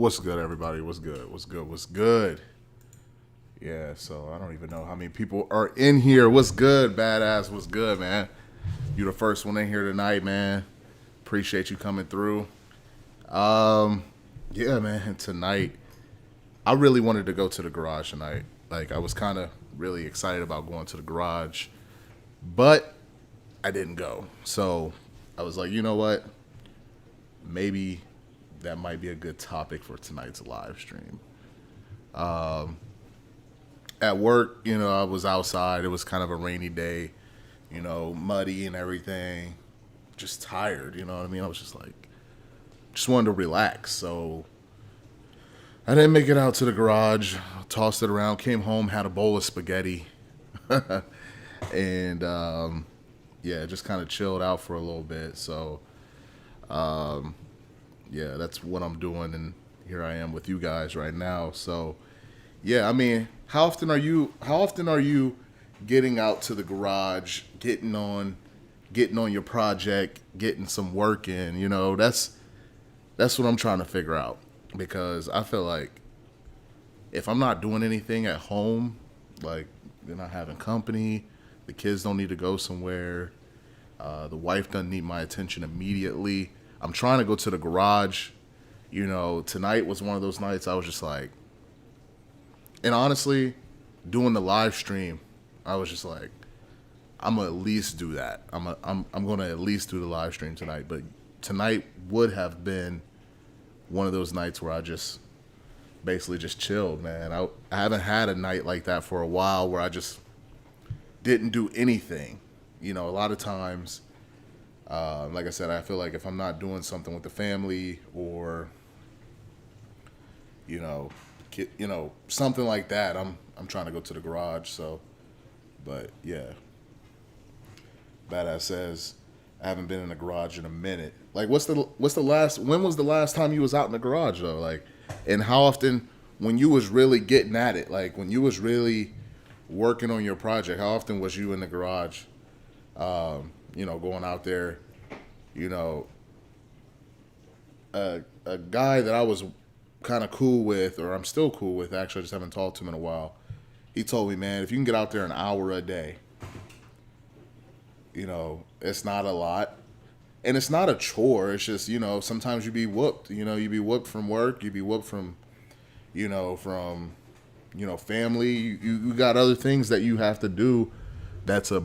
What's good, everybody? What's good? What's good? What's good? Yeah, so I don't even know how many people are in here. What's good, badass? What's good, man? You the first one in here tonight, man. Appreciate you coming through. Um, yeah, man. Tonight, I really wanted to go to the garage tonight. Like, I was kind of really excited about going to the garage, but I didn't go. So I was like, you know what? Maybe that might be a good topic for tonight's live stream. At work, I was outside. It was kind of a rainy day, muddy and everything. Just tired, you know what I mean? I was just like, just wanted to relax. So I didn't make it out to the garage. Tossed it around, came home, had a bowl of spaghetti, and yeah, just kind of chilled out for a little bit. So yeah, that's what I'm doing, and here I am with you guys right now. So yeah, I mean, how often are you getting out to the garage, getting on your project, getting some work in? That's what I'm trying to figure out, because I feel like if I'm not doing anything at home, like you're not having company, the kids don't need to go somewhere, the wife doesn't need my attention immediately. I'm trying to go to the garage. Tonight was one of those nights I was just like, and honestly, doing the live stream, I was just like, I'm gonna at least do that. I'm gonna at least do the live stream tonight. But tonight would have been one of those nights where I just basically just chilled, man. I haven't had a night like that for a while where I just didn't do anything. A lot of times, like I said, I feel like if I'm not doing something with the family, or you know, something like that, I'm trying to go to the garage. So, but yeah, badass says I haven't been in the garage in a minute. Like, when was the last time you was out in the garage though? Like, and how often, when you was really getting at it, like when you was really working on your project, how often was you in the garage? Going out there, you know, a guy that I was kind of cool with, or I'm still cool with, actually, I just haven't talked to him in a while. He told me, man, if you can get out there an hour a day, it's not a lot. And it's not a chore. It's just, sometimes you be whooped. You be whooped from work. You be whooped from, from, family. You got other things that you have to do that's a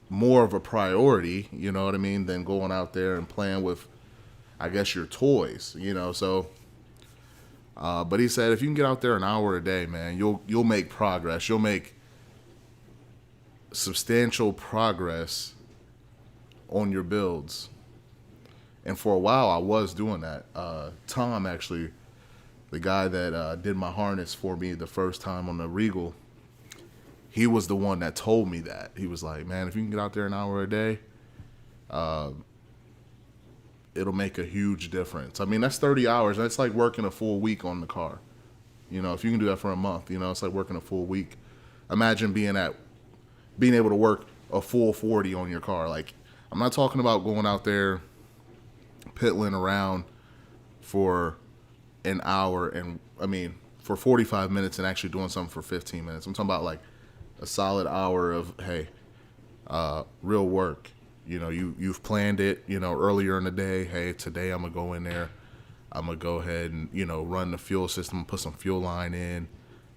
more of a priority, you know what I mean, than going out there and playing with, I guess, your toys, so but he said if you can get out there an hour a day, man, you'll make progress. You'll make substantial progress on your builds. And for a while, I was doing that. Tom, actually, the guy that did my harness for me the first time on the Regal, he was the one that told me that. He was like, man, if you can get out there an hour a day, it'll make a huge difference. I mean, that's 30 hours. That's like working a full week on the car. If you can do that for a month, it's like working a full week. Imagine being able to work a full 40 on your car. Like, I'm not talking about going out there piddling around for an hour and, for 45 minutes and actually doing something for 15 minutes. I'm talking about like a solid hour of, hey, real work. You've planned it, earlier in the day. Hey, today I'm gonna go in there. I'm gonna go ahead and, run the fuel system, put some fuel line in.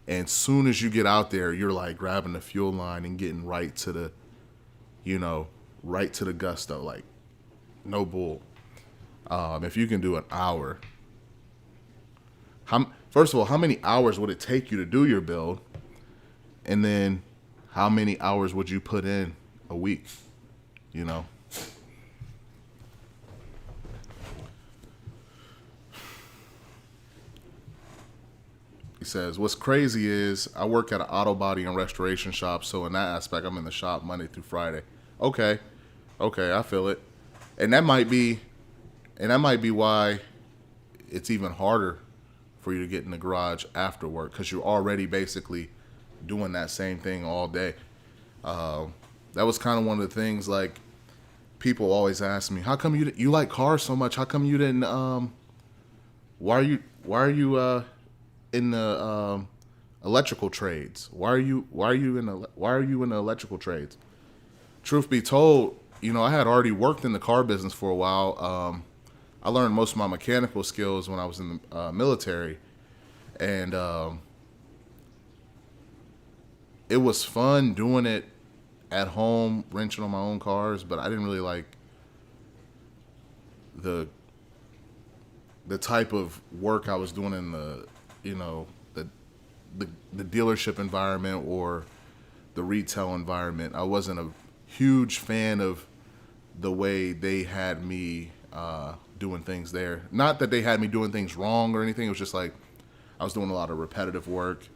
And soon as you get out there, you're like grabbing the fuel line and getting right to the gusto, like no bull. If you can do an hour, first of all, how many hours would it take you to do your build? And then how many hours would you put in a week? He says, what's crazy is I work at an auto body and restoration shop, so in that aspect, I'm in the shop Monday through Friday. Okay, I feel it. And that might be why it's even harder for you to get in the garage after work, because you're already basically doing that same thing all day. That was kind of one of the things, like, people always ask me, how come you like cars so much? How come you didn't why are you in the electrical trades? Why are you in the electrical trades? Truth be told, I had already worked in the car business for a while. I learned most of my mechanical skills when I was in the military, and it was fun doing it at home, wrenching on my own cars. But I didn't really like the the type of work I was doing in you know, the the dealership environment or the retail environment. I wasn't a huge fan of the way they had me doing things there. Not that they had me doing things wrong or anything. It was just like I was doing a lot of repetitive work.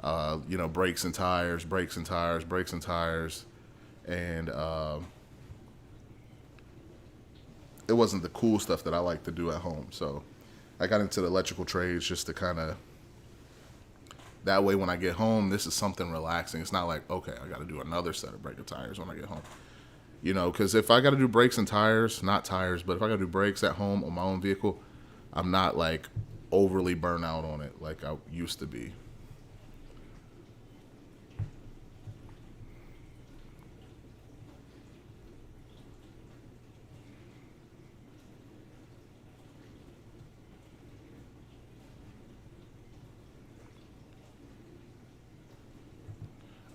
Brakes and tires, brakes and tires, brakes and tires, and it wasn't the cool stuff that I like to do at home. So I got into the electrical trades just to kind of that way when I get home, this is something relaxing. It's not like, okay, I got to do another set of brake and tires when I get home. Because if I got to do brakes and tires, not tires, but if I got to do brakes at home on my own vehicle, I'm not like overly burnt out on it like I used to be.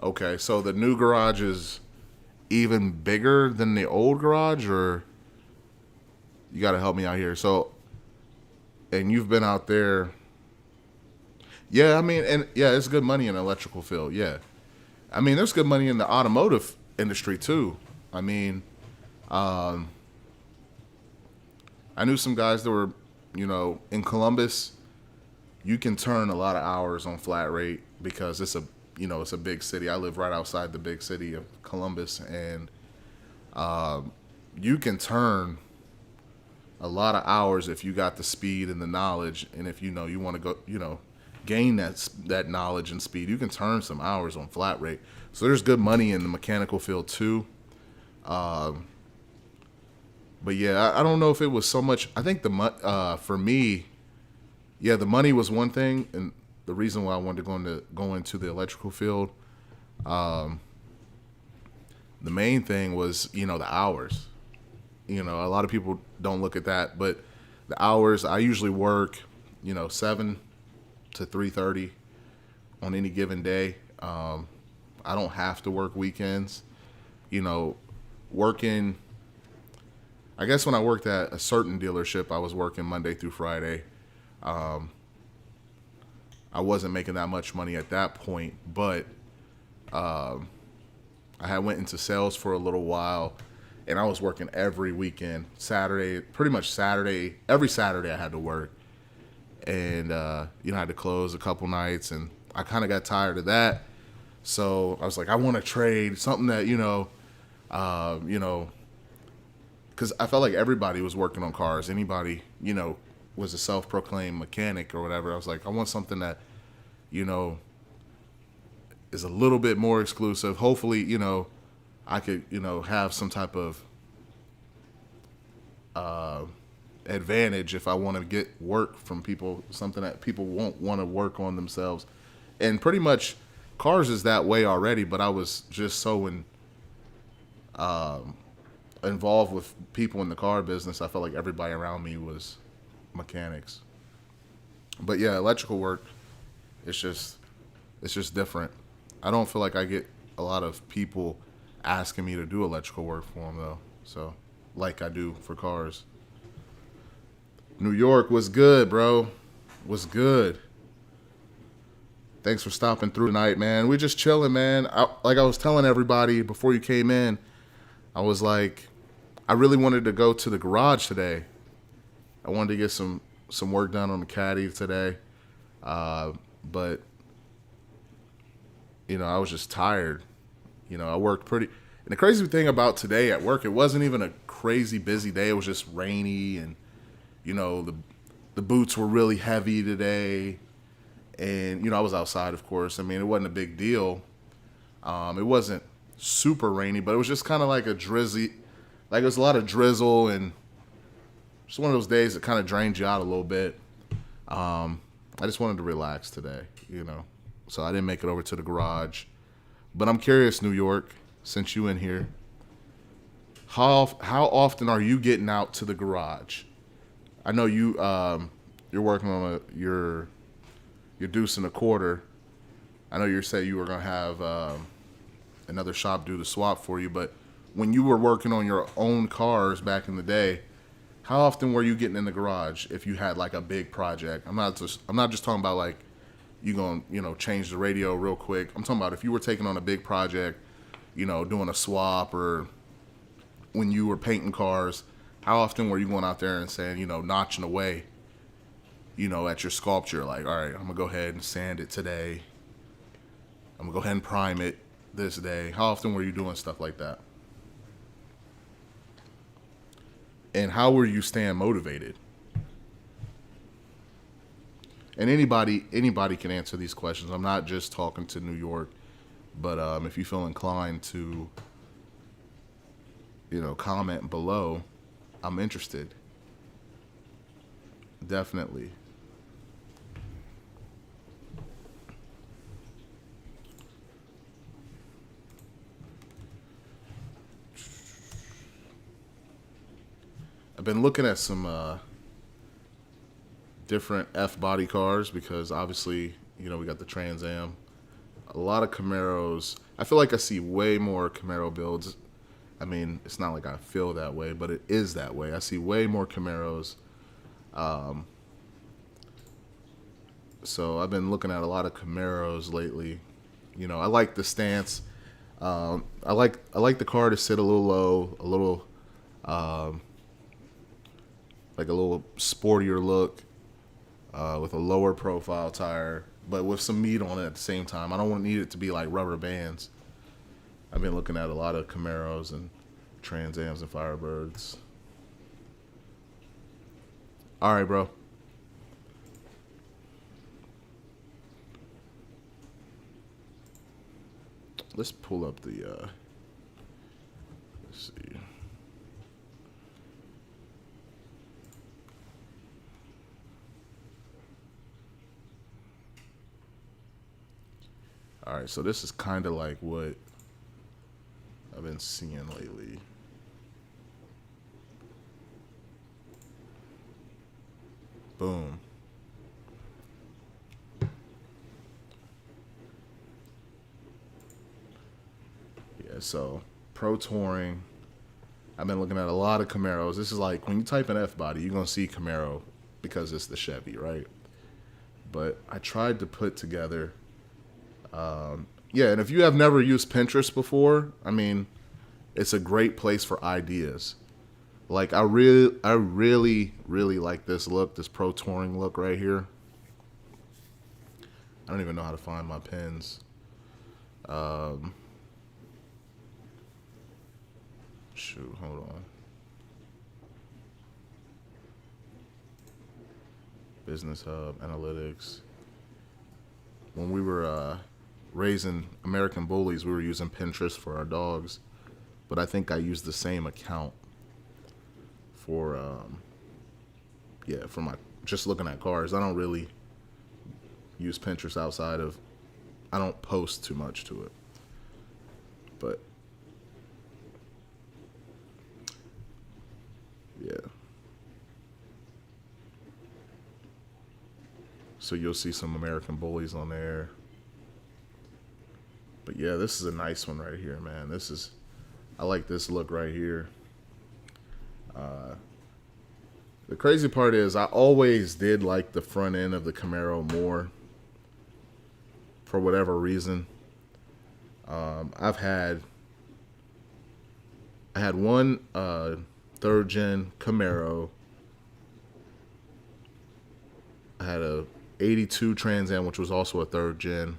Okay, so the new garage is even bigger than the old garage, or you got to help me out here. So, and you've been out there. Yeah, I mean, and yeah, it's good money in the electrical field. Yeah. I mean, there's good money in the automotive industry too. I mean, I knew some guys that were, in Columbus, you can turn a lot of hours on flat rate because it's a big city. I live right outside the big city of Columbus, and you can turn a lot of hours if you got the speed and the knowledge, and if you want to go, gain that knowledge and speed, you can turn some hours on flat rate. So there's good money in the mechanical field too. But yeah, I don't know if it was so much. I think for me, yeah, the money was one thing, and the reason why I wanted to go into the electrical field, the main thing was the hours. A lot of people don't look at that, but the hours I usually work, 7 to 3:30 on any given day. I don't have to work weekends. Working. I guess when I worked at a certain dealership, I was working Monday through Friday. I wasn't making that much money at that point, but I had went into sales for a little while, and I was working every weekend. Saturday, pretty much Saturday, every Saturday I had to work, and I had to close a couple nights, and I kind of got tired of that. So I was like, I want to trade something that because I felt like everybody was working on cars. Anybody was a self-proclaimed mechanic or whatever. I was like, I want something that is a little bit more exclusive. Hopefully, I could, have some type of advantage if I want to get work from people, something that people won't want to work on themselves. And pretty much cars is that way already, but I was just so involved with people in the car business. I felt like everybody around me was mechanics. But yeah, electrical work, it's just different. I don't feel like I get a lot of people asking me to do electrical work for them though. So, like I do for cars. New York was good, bro. Was good. Thanks for stopping through tonight, man. We're just chilling, man. Like I was telling everybody before you came in, I was like, I really wanted to go to the garage today. I wanted to get some work done on the caddy today, but I was just tired. I worked pretty. And the crazy thing about today at work, it wasn't even a crazy busy day. It was just rainy, and the boots were really heavy today, and I was outside, of course. I mean, it wasn't a big deal. It wasn't super rainy, but it was just kind of like a drizzly, like it was a lot of drizzle, and just one of those days that kind of drained you out a little bit. I just wanted to relax today, you know. So I didn't make it over to the garage. But I'm curious, New York, since you in here, how often are you getting out to the garage? I know you're working on your deuce and a quarter. I know you said you were gonna have another shop do the swap for you, but when you were working on your own cars back in the day, how often were you getting in the garage if you had like a big project? I'm not just talking about like you going change the radio real quick. I'm talking about if you were taking on a big project, doing a swap or when you were painting cars. How often were you going out there and saying, notching away, at your sculpture, like, all right, I'm gonna go ahead and sand it today. I'm gonna go ahead and prime it this day. How often were you doing stuff like that? And how were you staying motivated? And anybody can answer these questions. I'm not just talking to New York, but if you feel inclined to, comment below, I'm interested. Definitely. I've been looking at some different F body cars because obviously, we got the Trans Am. A lot of Camaros. I feel like I see way more Camaro builds. I mean, it's not like I feel that way, but it is that way. I see way more Camaros. So I've been looking at a lot of Camaros lately. I like the stance. I like the car to sit a little low, a little like a little sportier look with a lower profile tire, but with some meat on it at the same time. I don't want need it to be like rubber bands. I've been looking at a lot of Camaros and Trans Ams and Firebirds. All right, bro. Let's pull up the. Let's see. All right, so this is kind of like what I've been seeing lately. Boom. Yeah, so pro touring. I've been looking at a lot of Camaros. This is like when you type in F body, you're gonna see Camaro because it's the Chevy, right? But I tried to put together. Yeah, and if you have never used Pinterest before, I mean, it's a great place for ideas. Like I really like this look, this pro touring look right here. I don't even know how to find my pins. Um, Shoot, hold on. Business Hub, Analytics. When we were raising American bullies, we were using Pinterest for our dogs, but I think I used the same account for yeah, for my just looking at cars. I don't really use Pinterest outside of I don't post too much to it. But yeah. So you'll see some American bullies on there. But yeah, this is a nice one right here, man. I like this look right here. Uh, the crazy part is I always did like the front end of the Camaro more for whatever reason. I've had I had one third gen Camaro. I had a 82 Trans Am, which was also a third gen.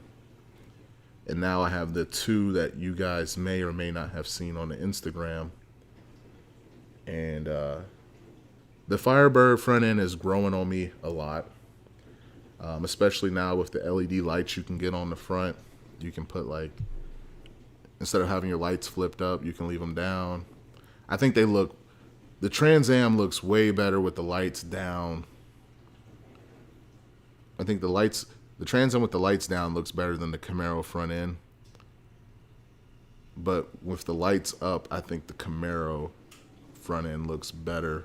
And now I have the two that you guys may or may not have seen on the Instagram. And the Firebird front end is growing on me a lot, especially now with the LED lights you can get on the front. You can put like, instead of having your lights flipped up, you can leave them down. I think the Trans Am looks way better with the lights down. I think the Trans Am with the lights down looks better than the Camaro front end. But with the lights up, I think the Camaro front end looks better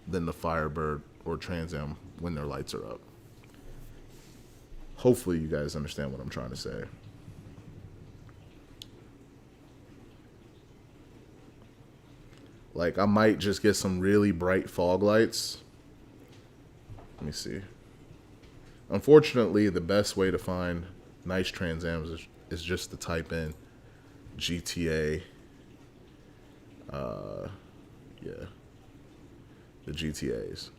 than the Firebird or Trans Am when their lights are up. Hopefully you guys understand what I'm trying to say. Like, I might just get some really bright fog lights. Let me see. Unfortunately, the best way to find nice Trans Ams is just to type in GTA. Yeah. The GTAs.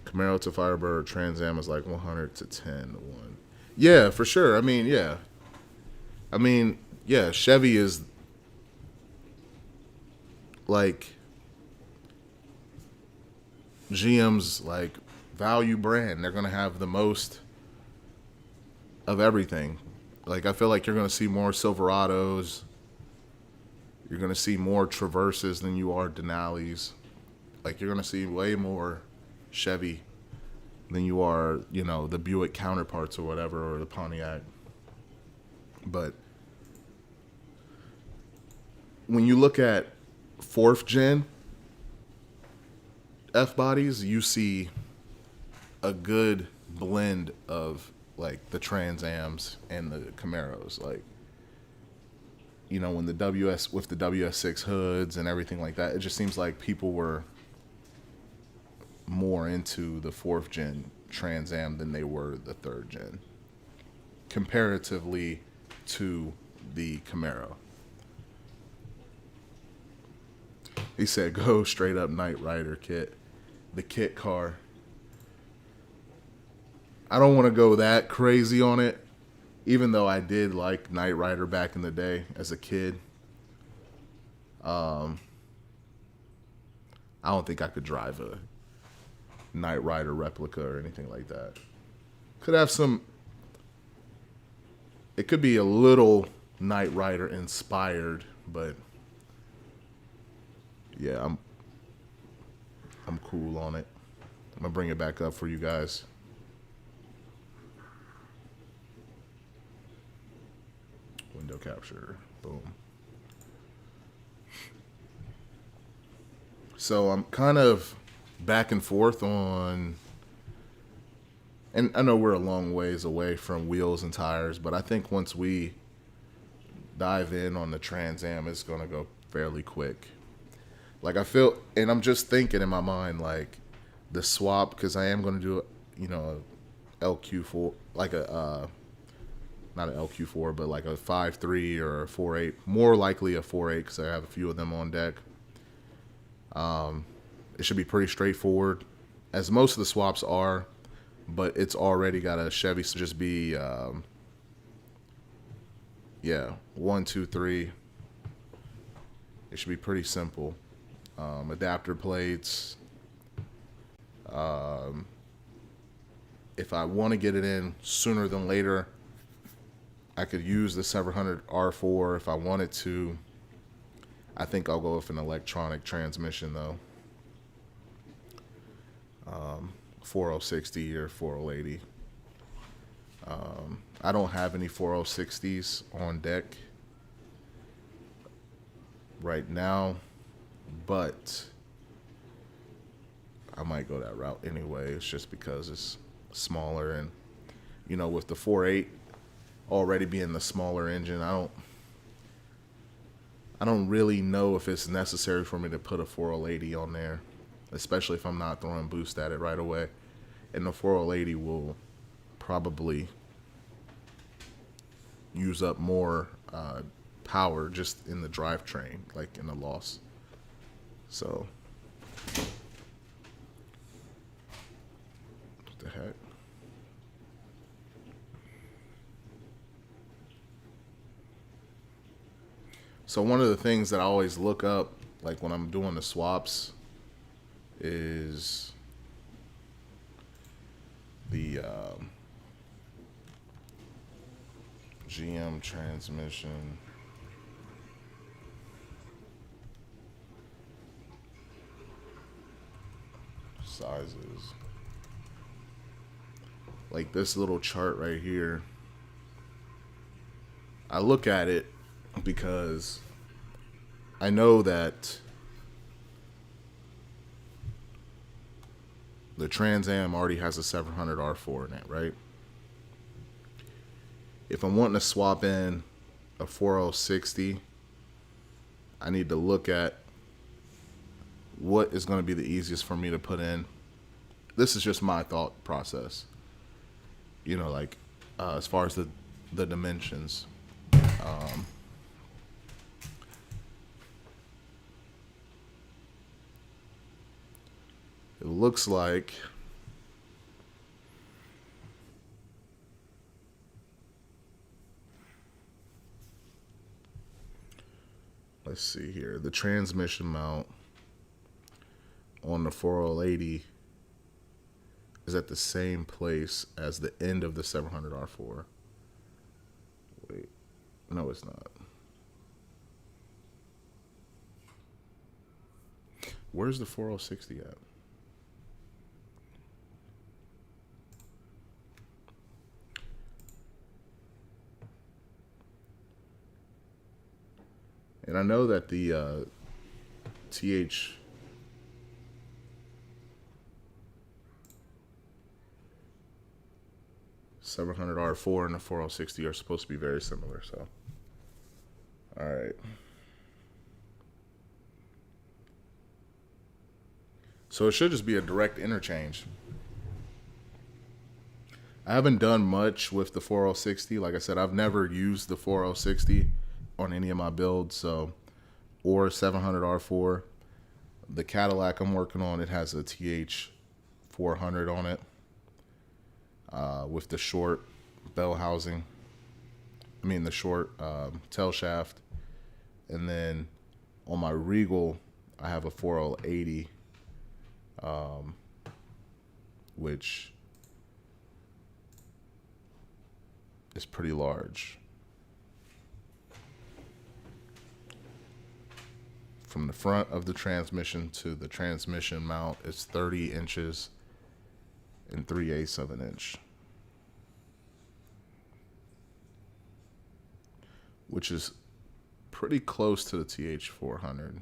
Camaro to Firebird, Trans Am is like 100 to 10 to 1. Yeah, for sure. I mean, yeah. Chevy is like GM's like value brand. They're going to have the most of everything. Like, I feel like you're going to see more Silverados. You're going to see more Traverses than you are Denali's. Like, you're going to see way more Chevy than you are, the Buick counterparts or whatever, or the Pontiac. But when you look at 4th gen F bodies, you see a good blend of like the Trans Ams and the Camaros. Like, when the with the WS6 hoods and everything like that, it just seems like people were more into the 4th gen Trans Am than they were the 3rd gen, comparatively to the Camaro. He said, "Go straight up Knight Rider kit, the kit car." I don't want to go that crazy on it, even though I did like Knight Rider back in the day as a kid. I don't think I could drive a Knight Rider replica or anything like that. Could have some. It could be a little Knight Rider inspired, but yeah, I'm cool on it. I'm gonna bring it back up for you guys. Window capture, boom. So I'm kind of back and forth on, and I know we're a long ways away from wheels and tires, but I think once we dive in on the Trans Am, it's gonna go fairly quick. Like, I feel, and I'm just thinking in my mind, like, the swap, because I am gonna do, a LQ4, like a not an LQ4, but like a 5.3 or a 4.8, more likely a 4.8 because I have a few of them on deck. It should be pretty straightforward, as most of the swaps are, but it's already got a Chevy, so just be, 1, 2, 3. It should be pretty simple. Adapter plates. If I want to get it in sooner than later, I could use the 700 R4 if I wanted to. I think I'll go with an electronic transmission though. 4060 or 4080. I don't have any 4060s on deck right now, but I might go that route anyway. It's just because it's smaller, and with the 4.8 already being the smaller engine, I don't really know if it's necessary for me to put a 4080 on there, especially if I'm not throwing boost at it right away. And the 4080 will probably use up more power just in the drivetrain, like in the loss. So, what the heck? So one of the things that I always look up, like when I'm doing the swaps, is the GM transmission sizes. Like this little chart right here, I look at it because I know that the Trans Am already has a 700 R4 in it, right? If I'm wanting to swap in a 4060, I need to look at what is going to be the easiest for me to put in. This is just my thought process. You know, like as far as the dimensions. It looks like let's see here. The transmission mount on the 4080 is at the same place as the end of the 700R4. Wait, no, it's not. Where's the 4060 at? And I know that the TH 700R4 and the 4060 are supposed to be very similar. So, all right. So it should just be a direct interchange. I haven't done much with the 4060. Like I said, I've never used the 4060 on any of my builds, so or 700R4. The Cadillac I'm working on, it has a TH 400 on it with the short bell housing. I mean the short tail shaft. And then on my Regal, I have a 4080, which is pretty large. From the front of the transmission to the transmission mount, it's 30 inches and 3/8 of an inch, which is pretty close to the TH 400.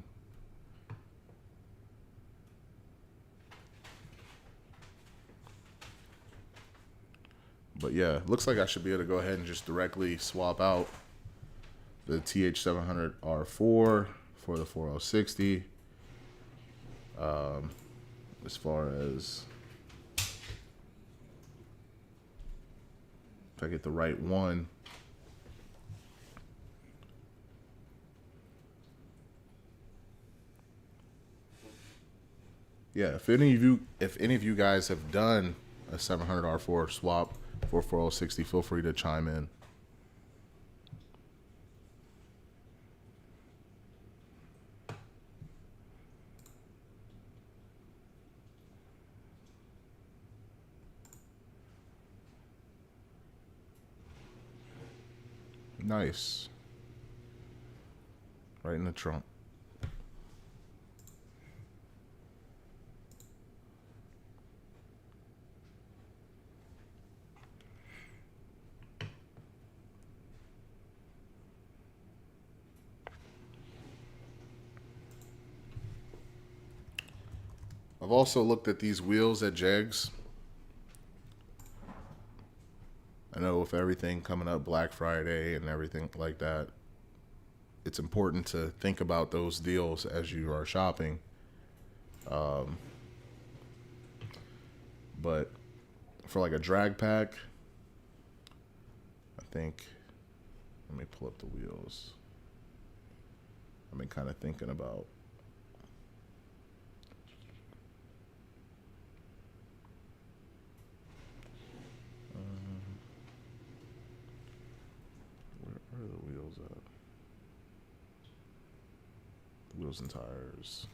But yeah, looks like I should be able to go ahead and just directly swap out the TH 700R4 for the 4060. As far as if I get the right one. Yeah, if any of you guys have done a 700R4 swap for 4060, feel free to chime in. Nice. Right in the trunk. I've also looked at these wheels at Jegs. I know with everything coming up, Black Friday and everything like that, it's important to think about those deals as you are shopping. But for like a drag pack, I think, let me pull up the wheels. I've been kind of thinking about. Where are the wheels at? wheels and tires.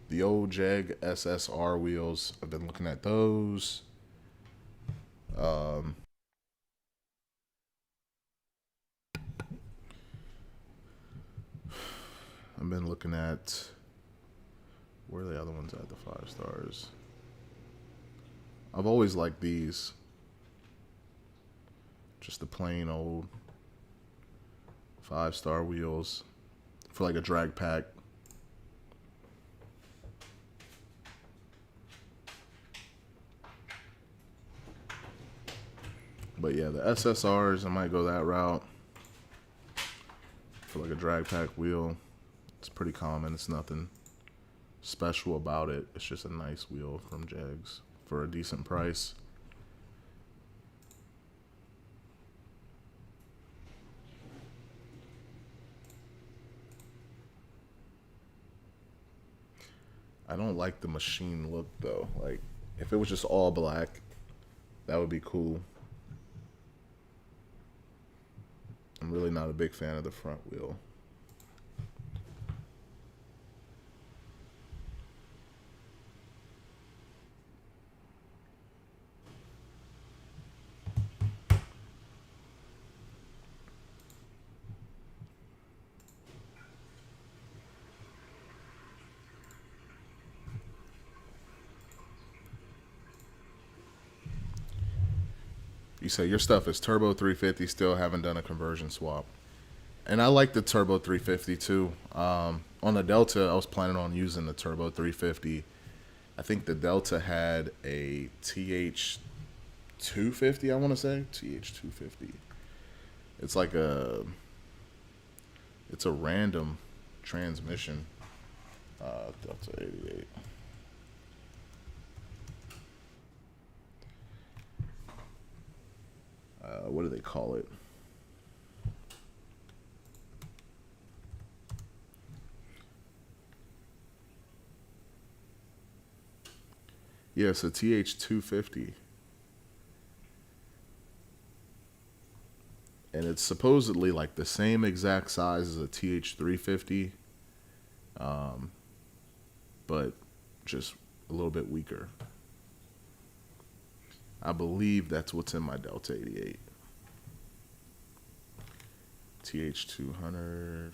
The old Jeg SSR wheels, I've been looking at those. Um, I've been looking at, where are the other ones at, the 5 stars? I've always liked these. Just the plain old 5-star wheels for like a drag pack. But yeah, the SSRs, I might go that route for like a drag pack wheel. It's pretty common. It's nothing special about it. It's just a nice wheel from Jegs for a decent price. I don't like the machine look though. Like if it was just all black, that would be cool. I'm really not a big fan of the front wheel. You say your stuff is turbo 350, still haven't done a conversion swap. And I like the turbo 350 too. On the Delta, I was planning on using the turbo 350. I think the Delta had a TH 250, I want to say. TH 250. It's like it's a random transmission. Delta 88. What do they call it? Yeah, it's a TH250. And it's supposedly like the same exact size as a TH350, but just a little bit weaker. I believe that's what's in my Delta 88. TH200.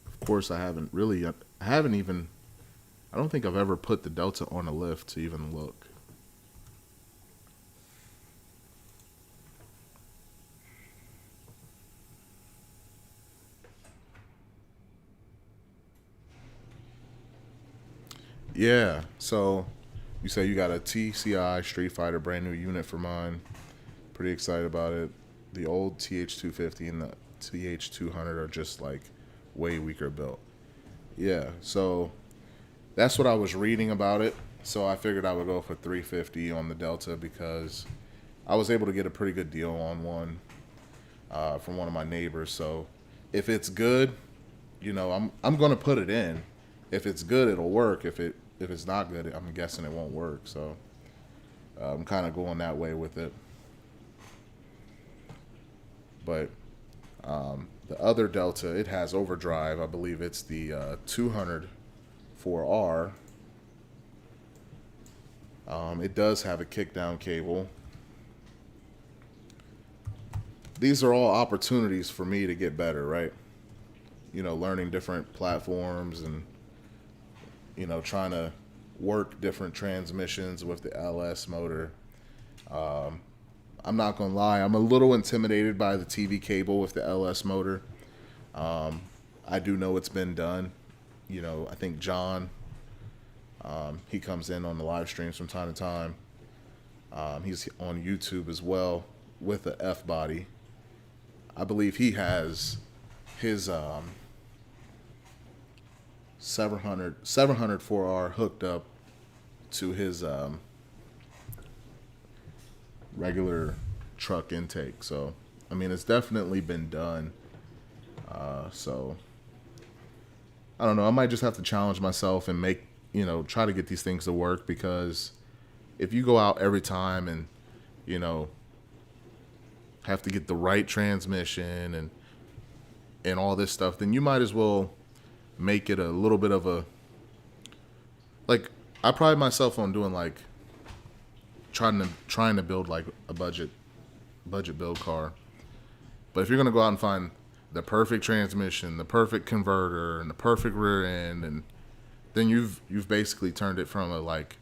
Of course, I haven't even, I don't think I've ever put the Delta on a lift to even look. Yeah, so you say you got a TCI Street Fighter brand new unit for mine. Pretty excited about it. The old TH250 and the TH200 are just like way weaker built. Yeah, so that's what I was reading about it. So I figured I would go for 350 on the Delta because I was able to get a pretty good deal on one from one of my neighbors. So if it's good, I'm gonna put it in. If it's good, it'll work. If it's not good, I'm guessing it won't work. So I'm kind of going that way with it. But the other Delta, it has overdrive. I believe it's the 200 4R. It does have a kickdown cable. These are all opportunities for me to get better, right? Learning different platforms and, trying to work different transmissions with the LS motor. I'm not going to lie, I'm a little intimidated by the TV cable with the LS motor. I do know it's been done. I think John, he comes in on the live streams from time to time. He's on YouTube as well with the F body. I believe he has his 700 4R hooked up to his regular truck intake. So, I mean, it's definitely been done. So, I don't know. I might just have to challenge myself and make, try to get these things to work, because if you go out every time and, you know, have to get the right transmission and all this stuff, then you might as well make it a little bit of a, like, I pride myself on doing like trying to build like a budget build car. But if you're gonna go out and find the perfect transmission, the perfect converter, and the perfect rear end, and then you've basically turned it from a like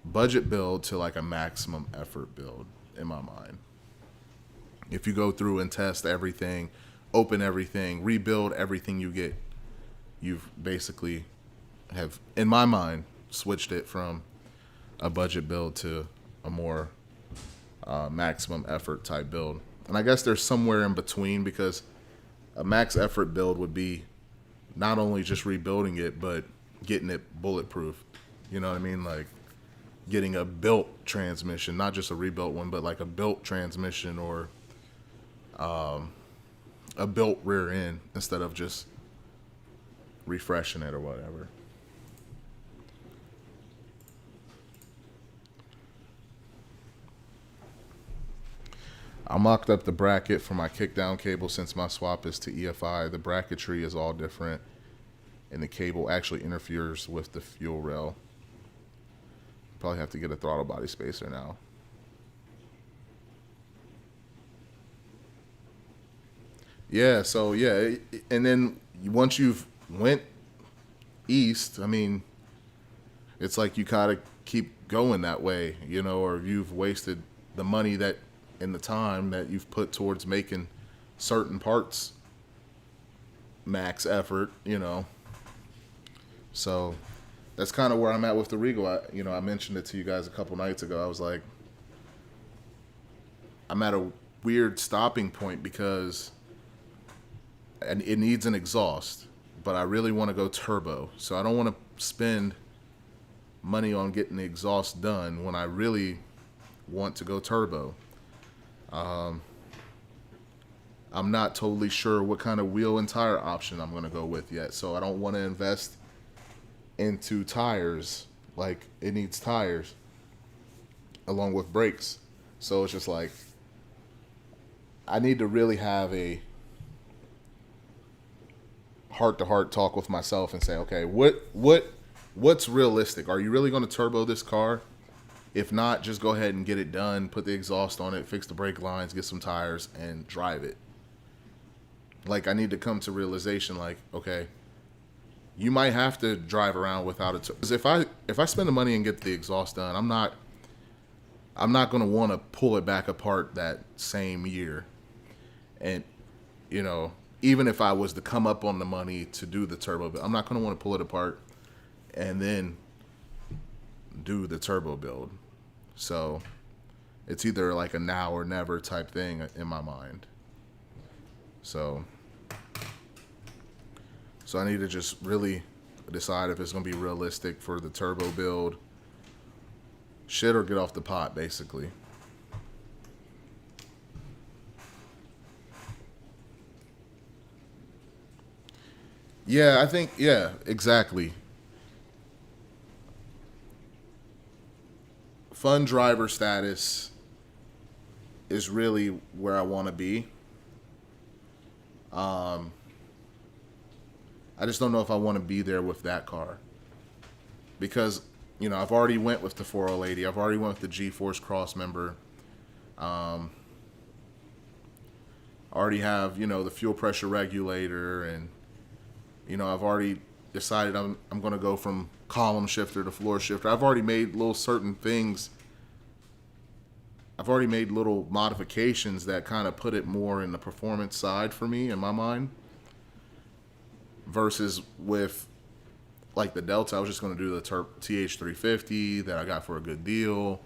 budget build to like a maximum effort build in my mind. If you go through and test everything, open everything, rebuild everything you get, you've basically have, in my mind, switched it from a budget build to a more maximum effort type build. And I guess there's somewhere in between, because a max effort build would be not only just rebuilding it, but getting it bulletproof. You know what I mean? Like getting a built transmission, not just a rebuilt one, but like a built transmission, or a built rear end, instead of just refreshing it or whatever. I mocked up the bracket for my kickdown cable since my swap is to EFI. The bracketry is all different, and the cable actually interferes with the fuel rail. Probably have to get a throttle body spacer now. Yeah, so yeah, and then once you've went east, I mean, it's like you gotta keep going that way, or you've wasted the money that and the time that you've put towards making certain parts max effort. So that's kind of where I'm at with the Regal. I mentioned it to you guys a couple nights ago. I was like, I'm at a weird stopping point, because and it needs an exhaust, but I really want to go turbo. So I don't want to spend money on getting the exhaust done when I really want to go turbo. I'm not totally sure what kind of wheel and tire option I'm going to go with yet. So I don't want to invest into tires. Like, it needs tires along with brakes. So it's just like, I need to really have a heart-to-heart talk with myself and say, okay, what's realistic? Are you really going to turbo this car? If not, just go ahead and get it done, put the exhaust on it, fix the brake lines, get some tires, and drive it. Like, I need to come to realization, like, okay, you might have to drive around without it. Because if I spend the money and get the exhaust done, I'm not going to want to pull it back apart that same year. And, even if I was to come up on the money to do the turbo build, I'm not going to want to pull it apart and then do the turbo build. So it's either like a now or never type thing in my mind. So I need to just really decide if it's going to be realistic for the turbo build. Shit or get off the pot, basically. Yeah, I think, yeah, exactly. Fun driver status is really where I want to be. I just don't know if I want to be there with that car, because I've already went with the 4080. I've already went with the G-Force Crossmember. I already have the fuel pressure regulator, and I've already decided I'm going to go from column shifter to floor shifter. I've already made little certain things. I've already made little modifications that kind of put it more in the performance side for me in my mind. Versus with like the Delta, I was just going to do the TH350 that I got for a good deal,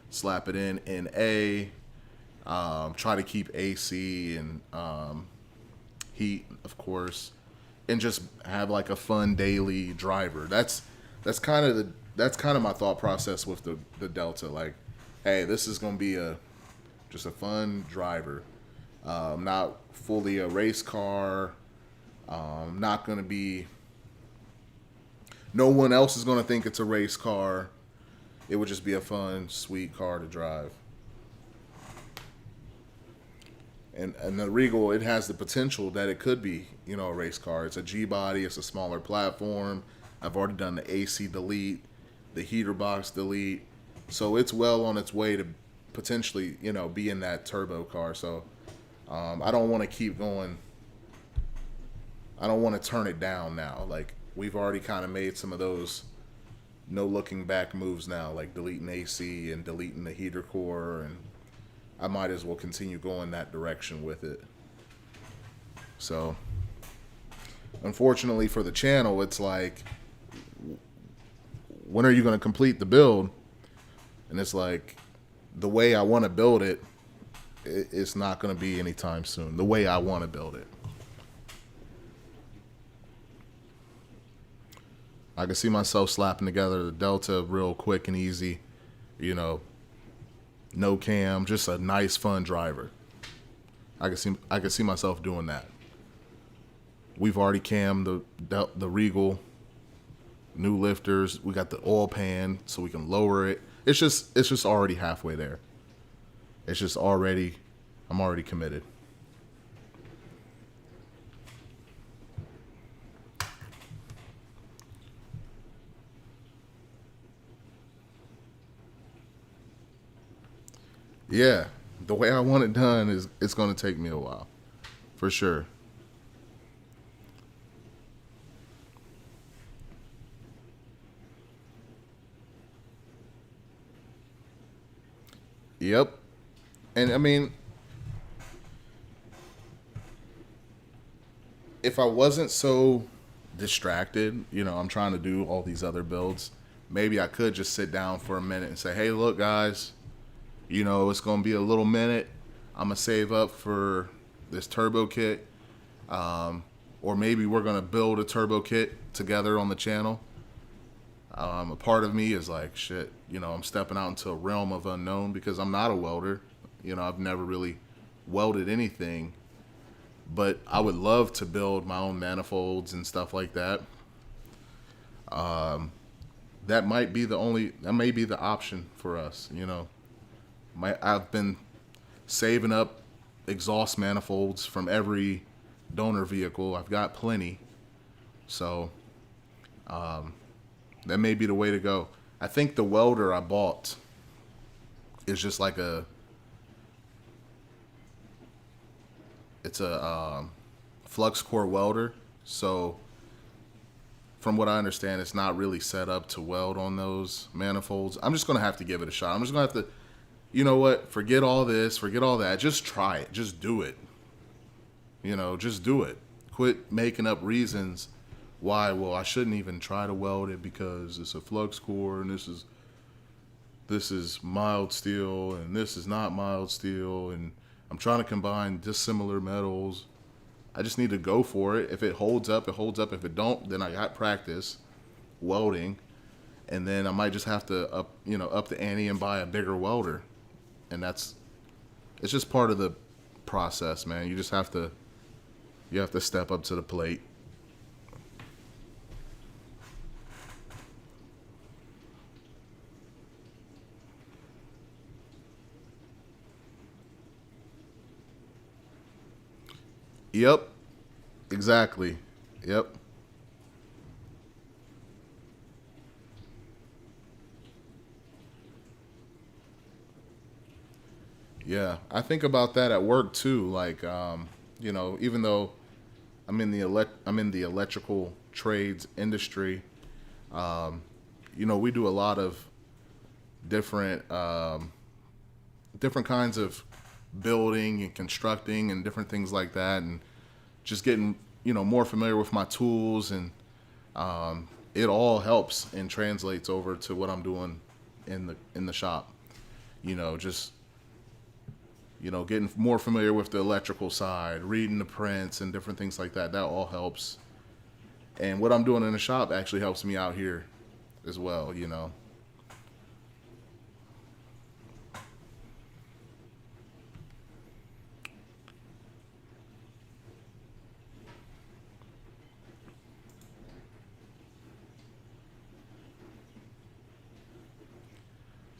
slap it in A, try to keep AC and heat, of course, and just have like a fun daily driver. That's kind of my thought process with the Delta. Like, hey, this is going to be just a fun driver, not fully a race car. Not going to be. No one else is going to think it's a race car. It would just be a fun, sweet car to drive. And the Regal, it has the potential that it could be, a race car. It's a G body. It's a smaller platform. I've already done the AC delete, the heater box delete, so it's well on its way to potentially, be in that turbo car. So I don't want to keep going. I don't want to turn it down now. Like, we've already kind of made some of those no looking back moves now, like deleting AC and deleting the heater core, and I might as well continue going that direction with it. So, unfortunately for the channel, it's like, when are you going to complete the build? And it's like, the way I want to build it, it's not going to be anytime soon. The way I want to build it. I can see myself slapping together the Delta real quick and easy, no cam, just a nice fun driver. I can see myself doing that. We've already cammed the Regal, new lifters. We got the oil pan so we can lower it. It's just already halfway there. I'm already committed. Yeah, the way I want it done it's going to take me a while, for sure. Yep, and I mean, if I wasn't so distracted, I'm trying to do all these other builds. Maybe I could just sit down for a minute and say, "Hey, look, guys, it's going to be a little minute. I'm going to save up for this turbo kit. Or maybe we're going to build a turbo kit together on the channel." A part of me is like, shit, I'm stepping out into a realm of unknown because I'm not a welder. I've never really welded anything. But I would love to build my own manifolds and stuff like that. That may be the option for us, I've been saving up exhaust manifolds from every donor vehicle. I've got plenty. So that may be the way to go. I think the welder I bought is just like it's a flux core welder. So from what I understand, it's not really set up to weld on those manifolds. I'm just going to have to give it a shot. I'm just going to have to, forget all this, forget all that. Just try it. Just do it. Just do it. Quit making up reasons why, well, I shouldn't even try to weld it because it's a flux core and this is mild steel and this is not mild steel and I'm trying to combine dissimilar metals. I just need to go for it. If it holds up, it holds up. If it don't, then I got practice welding, and then I might just have to up the ante and buy a bigger welder. And it's just part of the process, man. You have to step up to the plate. Yep. Exactly. Yep. Yeah, I think about that at work too. Like, even though I'm in the electrical trades industry, we do a lot of different different kinds of building and constructing and different things like that, and just getting more familiar with my tools, and it all helps and translates over to what I'm doing in the shop. Just getting more familiar with the electrical side, reading the prints and different things like that. That all helps. And what I'm doing in the shop actually helps me out here as well.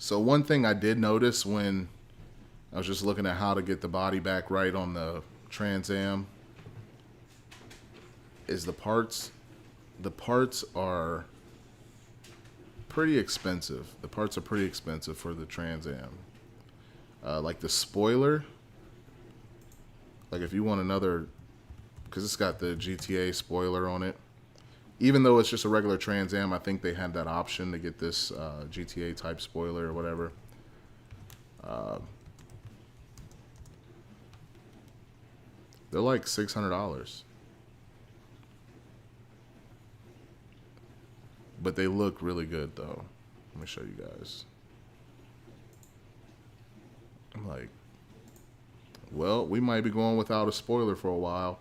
So one thing I did notice when I was just looking at how to get the body back right on the Trans Am is the parts. The parts are pretty expensive. The parts are pretty expensive for the Trans Am. Like the spoiler, like if you want another, because it's got the GTA spoiler on it. Even though it's just a regular Trans Am, I think they had that option to get this GTA type spoiler or whatever. They're like $600, but they look really good though. Let me show you guys. I'm like, well, we might be going without a spoiler for a while.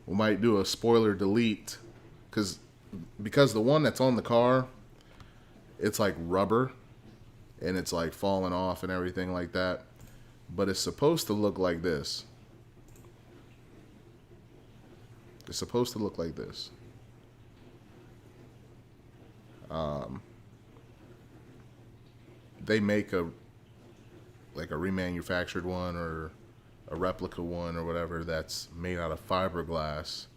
We might do a spoiler delete because the one that's on the car, it's like rubber and it's like falling off and everything like that. But it's supposed to look like this. It's supposed to look like this. They make a remanufactured one or a replica one or whatever that's made out of fiberglass,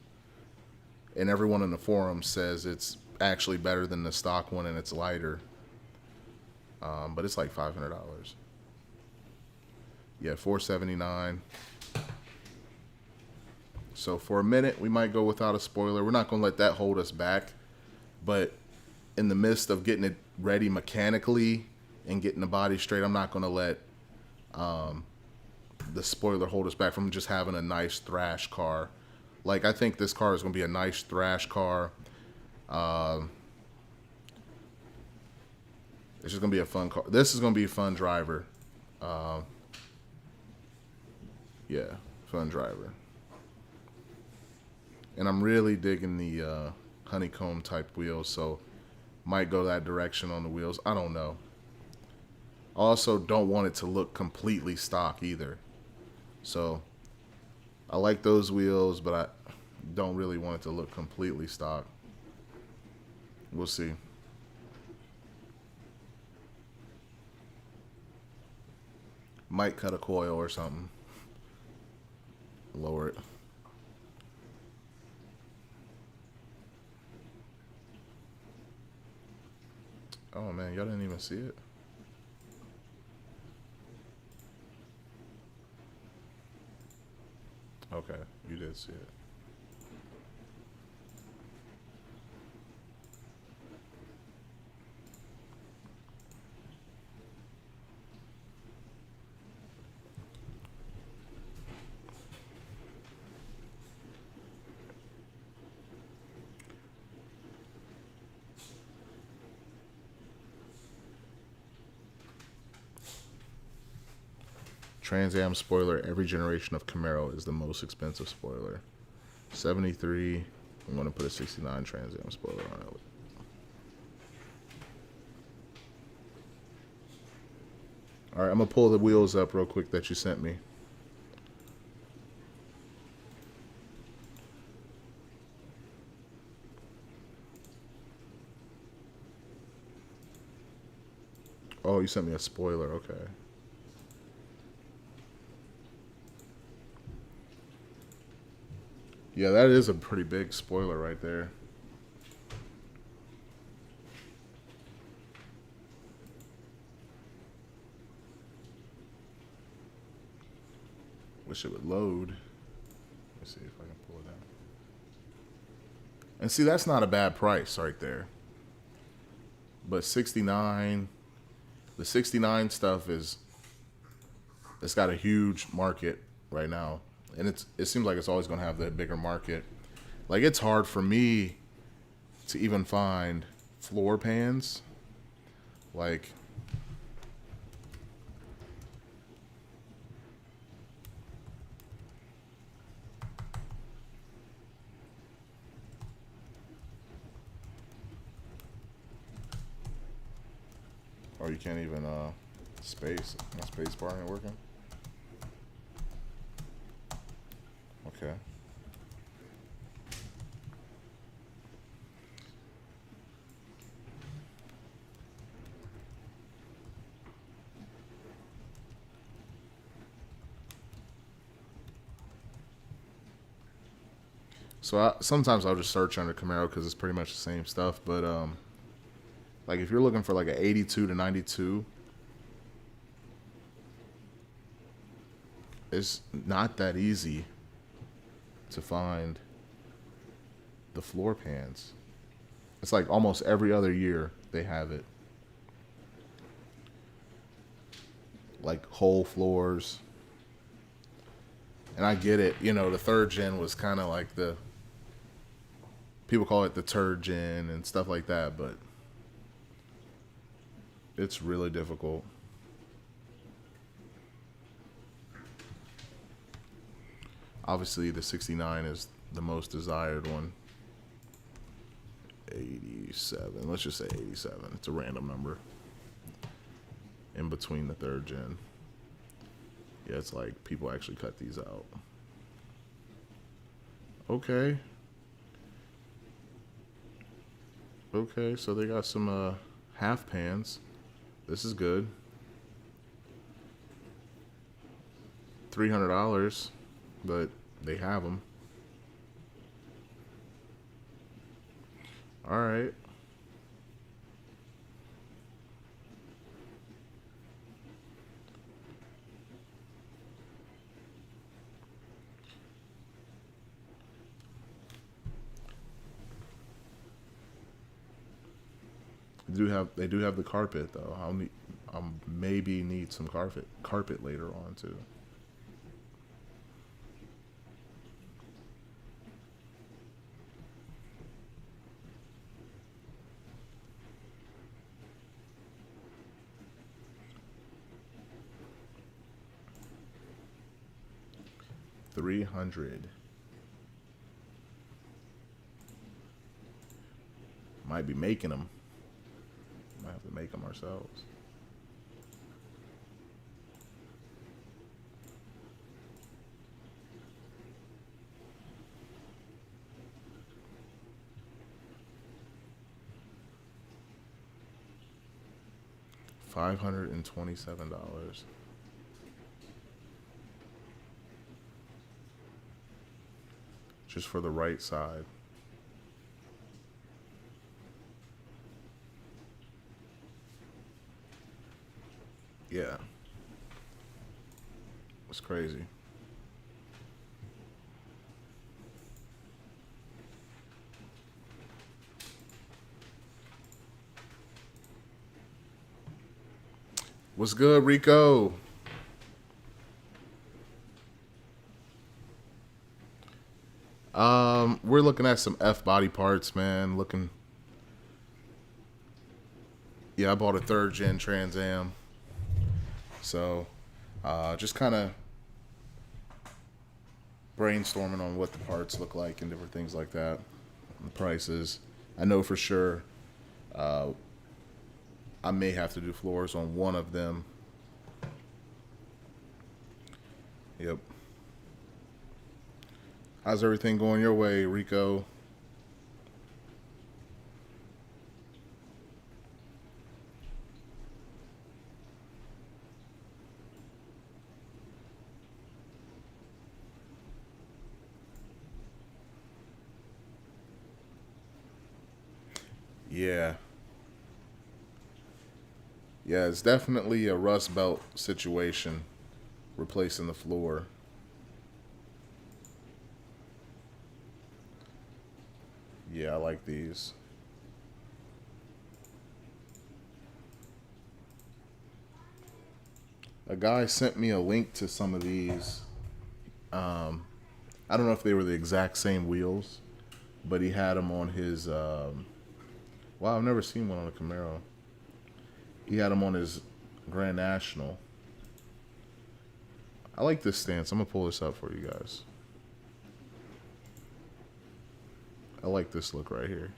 and everyone in the forum says it's actually better than the stock one and it's lighter. But it's like $500. Yeah, $479. So for a minute, we might go without a spoiler. We're not going to let that hold us back. But in the midst of getting it ready mechanically and getting the body straight, I'm not going to let the spoiler hold us back from just having a nice thrash car. Like, I think this car is going to be a nice thrash car. It's just going to be a fun car. This is going to be a fun driver. Yeah, fun driver. And I'm really digging the honeycomb type wheels, so might go that direction on the wheels. I don't know. Also, don't want it to look completely stock either. So I like those wheels, but I don't really want it to look completely stock. We'll see. Might cut a coil or something. Lower it. Oh man, y'all didn't even see it? Okay, you did see it. Trans Am spoiler, every generation of Camaro is the most expensive spoiler. 73, I'm going to put a 69 Trans Am spoiler on it. All right, I'm going to pull the wheels up real quick that you sent me. Oh, you sent me a spoiler, okay. Yeah, that is a pretty big spoiler right there. Wish it would load. Let's see if I can pull it out. And see, that's not a bad price right there. But 69, the 69 stuff it's got a huge market right now. And it seems like it's always going to have the bigger market. Like, it's hard for me to even find floor pans. Like, or you can't even space. My space bar ain't working. Okay. So sometimes I'll just search under Camaro because it's pretty much the same stuff. But like if you're looking for like an 82 to 92, it's not that easy to find the floor pans. It's like almost every other year they have it. Like whole floors. And I get it. You know, the third gen was kind of like the people call it the turd gen and stuff like that, but it's really difficult. Obviously, the 69 is the most desired one. 87. Let's just say 87. It's a random number. In between the third gen. Yeah, it's like people actually cut these out. Okay. Okay, so they got some half pans. This is good. $300, but they have them. All right. They do have the carpet though. I'll maybe need some carpet later on too. $300. Might be making them. Might have to make them ourselves. $527. Just for the right side. Yeah. It's crazy. What's good, Rico? We're looking at some F body parts, man. Yeah, I bought a third gen Trans Am. So, just kind of brainstorming on what the parts look like and different things like that. And the prices. I know for sure I may have to do floors on one of them. Yep. How's everything going your way, Rico? Yeah. Yeah, it's definitely a rust belt situation replacing the floor. Yeah, I like these. A guy sent me a link to some of these. I don't know if they were the exact same wheels, but he had them on his. Wow, I've never seen one on a Camaro. He had them on his Grand National. I like this stance. I'm gonna pull this up for you guys. I like this look right here.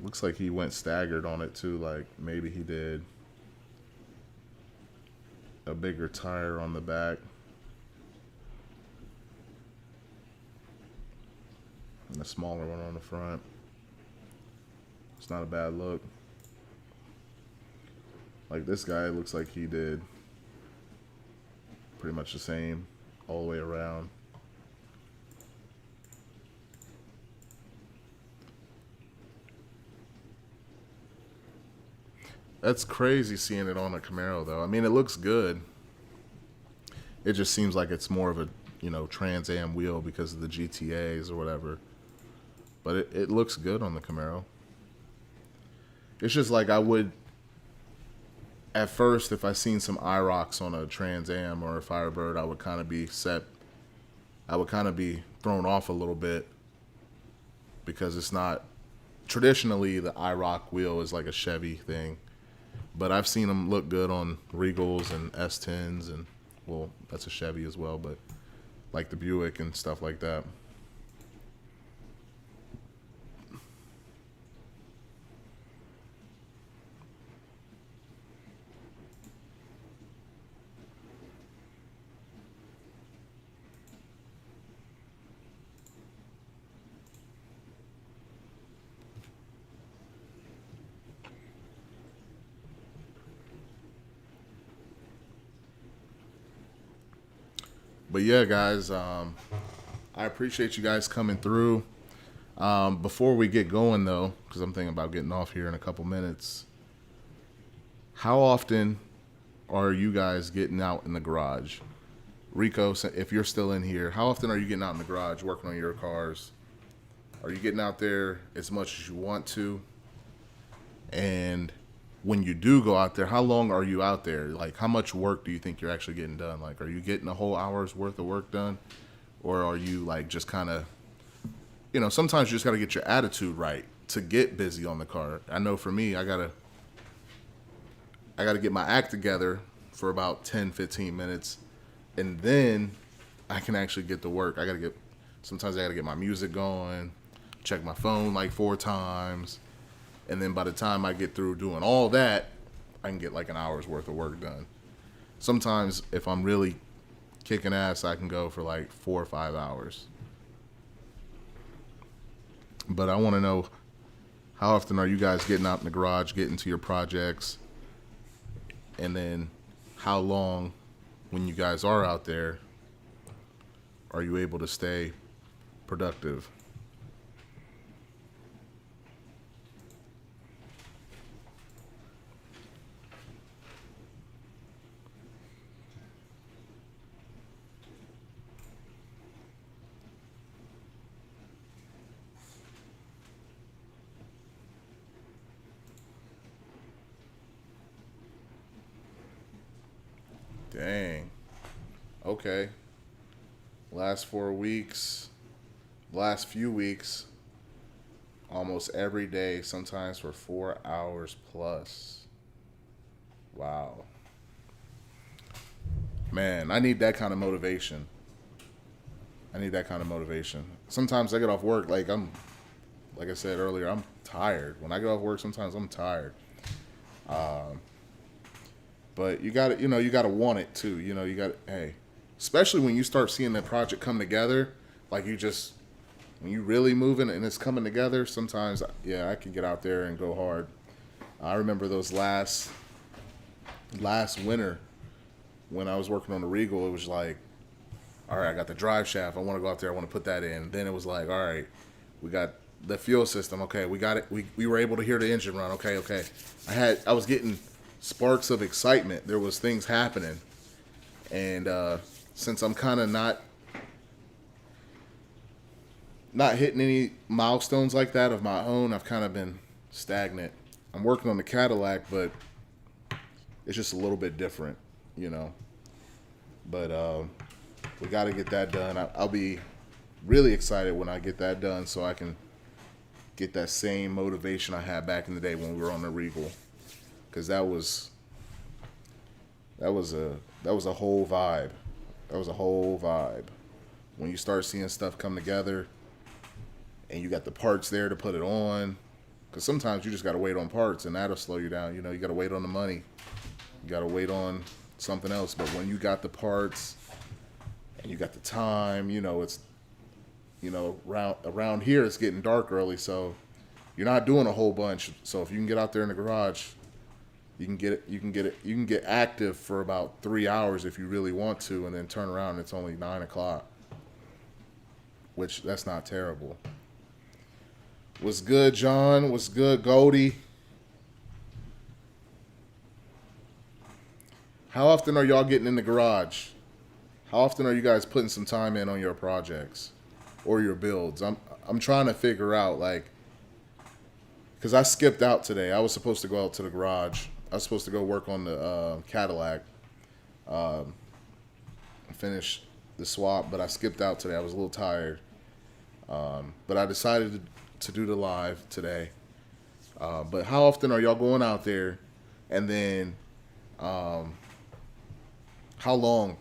Looks like he went staggered on it too. Like maybe he did a bigger tire on the back and a smaller one on the front. It's not a bad look. Like this guy looks like he did pretty much the same all the way around. That's crazy seeing it on a Camaro, though. I mean, it looks good. It just seems like it's more of a, Trans Am wheel because of the GTAs or whatever. But it looks good on the Camaro. It's just like I would, at first, if I seen some IROX on a Trans Am or a Firebird, I would kind of be set. I would kind of be thrown off a little bit because it's not, traditionally the IROC wheel is like a Chevy thing. But I've seen them look good on Regals and S10s, and well, that's a Chevy as well, but like the Buick and stuff like that. But yeah, guys, I appreciate you guys coming through. Before we get going, though, because I'm thinking about getting off here in a couple minutes, how often are you guys getting out in the garage? Rico, if you're still in here, how often are you getting out in the garage working on your cars? Are you getting out there as much as you want to? And when you do go out there, how long are you out there? Like, how much work do you think you're actually getting done? Like, are you getting a whole hour's worth of work done? Or are you, like, just kind of, sometimes you just got to get your attitude right to get busy on the car. I know for me, I got to get my act together for about 10, 15 minutes. And then I can actually get to work. Sometimes I got to get my music going, check my phone like 4 times. And then by the time I get through doing all that, I can get like an hour's worth of work done. Sometimes if I'm really kicking ass, I can go for like 4 or 5 hours. But I want to know, how often are you guys getting out in the garage, getting to your projects? And then how long, when you guys are out there, are you able to stay productive? Dang. Okay. Last 4 weeks, last few weeks, almost every day, sometimes for 4 hours plus. Wow. Man, I need that kind of motivation. I need that kind of motivation. Sometimes I get off work, like I said earlier, I'm tired. When I get off work, sometimes I'm tired. But you gotta want it too. Hey, especially when you start seeing that project come together, like when you really moving and it's coming together, sometimes, yeah, I can get out there and go hard. I remember those last winter when I was working on the Regal, it was like, all right, I got the drive shaft. I want to go out there. I want to put that in. Then it was like, all right, we got the fuel system. Okay, we got it. We were able to hear the engine run. Okay. I was getting sparks of excitement. There was things happening. And since I'm kind of not hitting any milestones like that of my own, I've kind of been stagnant. I'm working on the Cadillac, but it's just a little bit different, But we got to get that done. I'll be really excited when I get that done, so I can get that same motivation I had back in the day when we were on the Regal, because that was a whole vibe. That was a whole vibe. When you start seeing stuff come together, and you got the parts there to put it on, because sometimes you just got to wait on parts, and that'll slow you down. You got to wait on the money. You got to wait on something else. But when you got the parts and you got the time, it's, around here it's getting dark early, so you're not doing a whole bunch. So if you can get out there in the garage, You can get active for about 3 hours if you really want to, and then turn around and it's only 9 o'clock, which that's not terrible. What's good, John? What's good, Goldie? How often are y'all getting in the garage? How often are you guys putting some time in on your projects or your builds? I'm trying to figure out like because I skipped out today. I was supposed to go out to the garage. I was supposed to go work on the Cadillac, finish the swap, but I skipped out today. I was a little tired, but I decided to do the live today. But how often are y'all going out there, and then how long?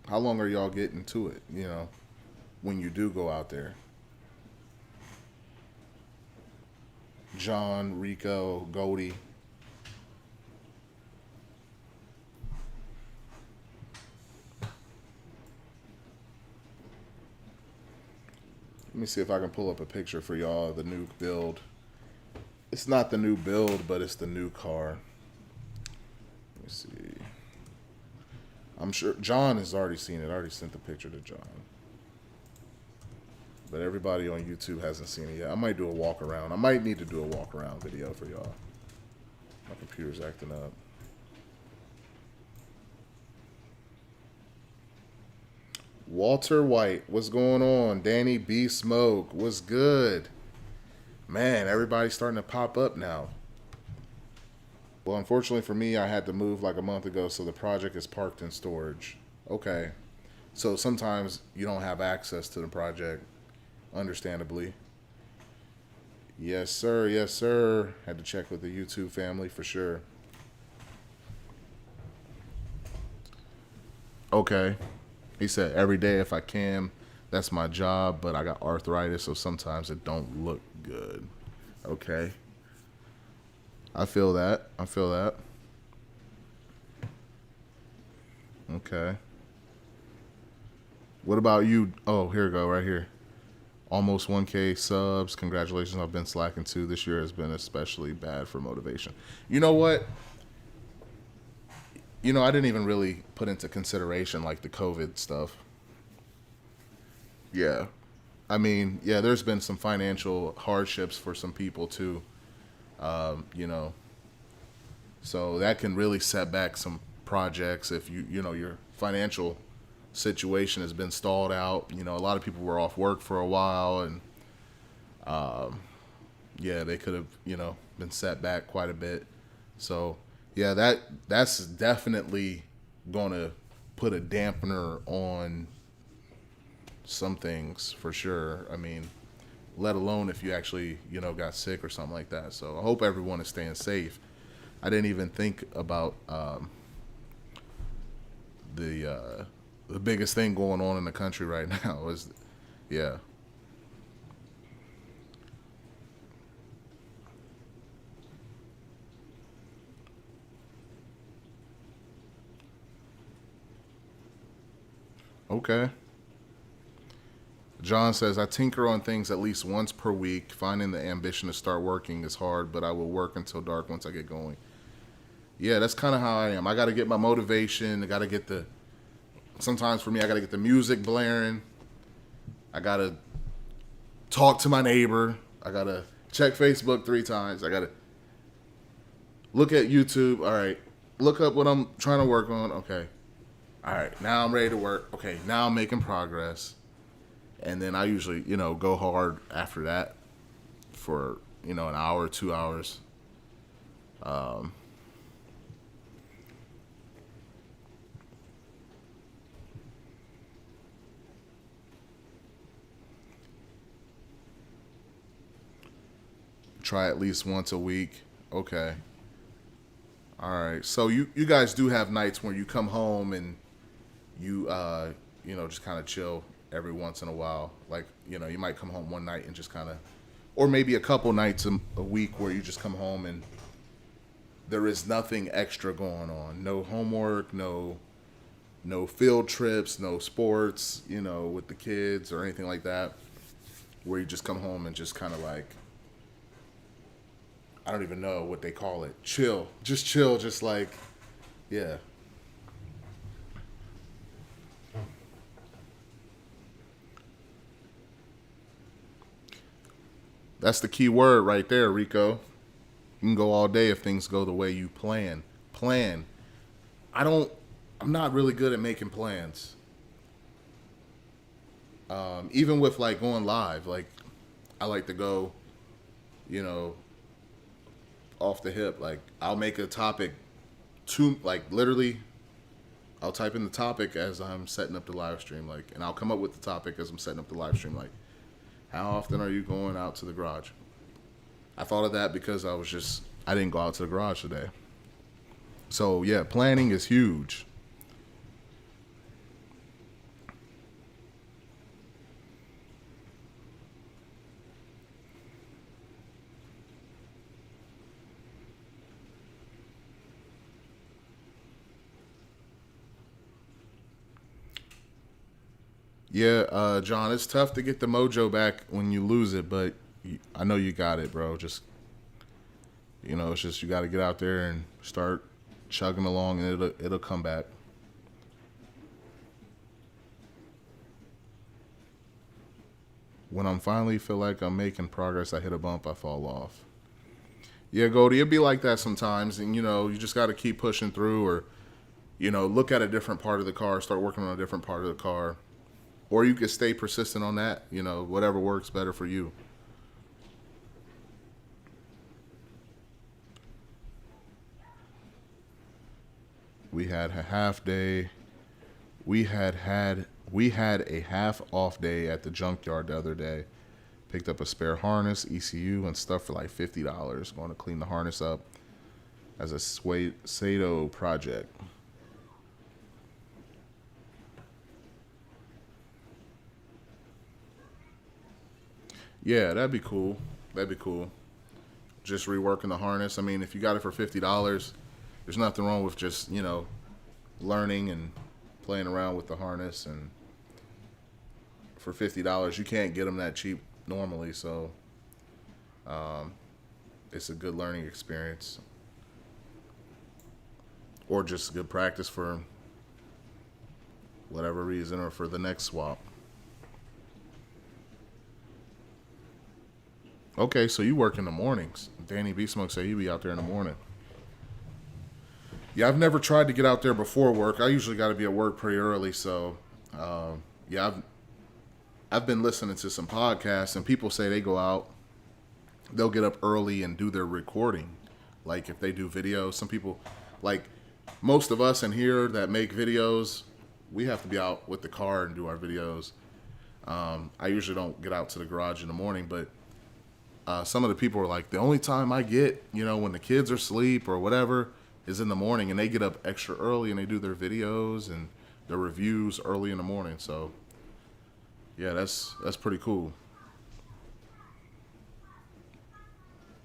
How long are y'all getting to it? You know, when you do go out there. John, Rico, Goldie. Let me see if I can pull up a picture for y'all of the new build. It's not the new build, but it's the new car. Let me see. I'm sure John has already seen it. I already sent the picture to John. But everybody on YouTube hasn't seen it yet. I might do a walk around. I might need to do a walk around video for y'all. My computer's acting up. Walter White, what's going on? Danny B. Smoke, what's good? Man, everybody's starting to pop up now. Well, unfortunately for me, I had to move like a month ago, so the project is parked in storage. Okay. So sometimes you don't have access to the project, understandably. Yes, sir. Yes, sir. Had to check with the YouTube family for sure. Okay. He said every day if I can. That's my job, but I got arthritis, so sometimes it don't look good. Okay. I feel that. I feel that. Okay. What about you? Oh, here we go, right here. Almost 1K subs. Congratulations. I've been slacking too. This year has been especially bad for motivation. You know what? You know, I didn't even really put into consideration like the COVID stuff. Yeah. I mean, yeah, there's been some financial hardships for some people too. You know, so that can really set back some projects if you know, your financial situation has been stalled out. You know, a lot of people were off work for a while, and yeah, they could have, you know, been set back quite a bit. So yeah, that's definitely gonna put a dampener on some things for sure. I mean, let alone if you actually, you know, got sick or something like that. So I hope everyone is staying safe. I didn't even think about the biggest thing going on in the country right now is, yeah. Okay. John says, I tinker on things at least once per week. Finding the ambition to start working is hard, but I will work until dark once I get going. Yeah, that's kind of how I am. I got to get my motivation. I got to get the, sometimes for me, I got to get the music blaring. I got to talk to my neighbor. I got to check Facebook 3 times. I got to look at YouTube. All right. Look up what I'm trying to work on. Okay. All right. Now I'm ready to work. Okay. Now I'm making progress. And then I usually, you know, go hard after that for, you know, an hour, 2 hours. Try at least once a week. Okay. All right. So you guys do have nights where you come home and you, you know, just kind of chill every once in a while. Like, you know, you might come home one night and just kind of, or maybe a couple nights a week where you just come home and there is nothing extra going on. No homework, no field trips, no sports, you know, with the kids or anything like that. Where you just come home and just kind of like I don't even know what they call it. Chill, just like, yeah. That's the key word right there, Rico. You can go all day if things go the way you plan. Plan. I don't. I'm not really good at making plans. Even with like going live, like I like to go, you know, off the hip. Like I'll make a topic, like literally, I'll type in the topic as I'm setting up the live stream, like, and I'll come up with the topic as I'm setting up the live stream, like, how often are you going out to the garage? I thought of that because I didn't go out to the garage today. So yeah, planning is huge. Yeah, John, it's tough to get the mojo back when you lose it, but I know you got it, bro. Just it's just you got to get out there and start chugging along, and it'll come back. When I'm finally feel like I'm making progress, I hit a bump, I fall off. Yeah, Goldie, it'll be like that sometimes, and you just got to keep pushing through, or look at a different part of the car, start working on a different part of the car, or you can stay persistent on that. Whatever works better for you. We had a half day. We had a half off day at the junkyard the other day. Picked up a spare harness, ECU, and stuff for like $50. Going to clean the harness up as a Sato project. Yeah, that'd be cool. That'd be cool. Just reworking the harness. I mean, if you got it for $50, there's nothing wrong with just learning and playing around with the harness. And for $50, you can't get them that cheap normally. So it's a good learning experience, or just good practice for whatever reason, or for the next swap. Okay, so you work in the mornings. Danny B Smoke said you be out there in the morning. Yeah, I've never tried to get out there before work. I usually got to be at work pretty early, so yeah, I've been listening to some podcasts, and people say they go out, they'll get up early and do their recording. Like if they do videos, some people, like most of us in here that make videos, we have to be out with the car and do our videos. I usually don't get out to the garage in the morning, but some of the people are like, the only time I get, when the kids are asleep or whatever, is in the morning, and they get up extra early and they do their videos and their reviews early in the morning. So yeah, that's pretty cool.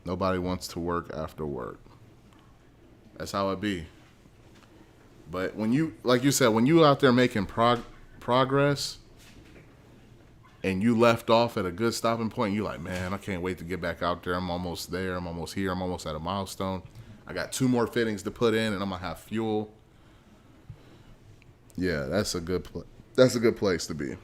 Nobody wants to work after work. That's how it be. But when you, like you said, when you out there making progress, and you left off at a good stopping point, you're like, man, I can't wait to get back out there. I'm almost there. I'm almost here. I'm almost at a milestone. I got two more fittings to put in, and I'm gonna have fuel. Yeah, that's a good place to be.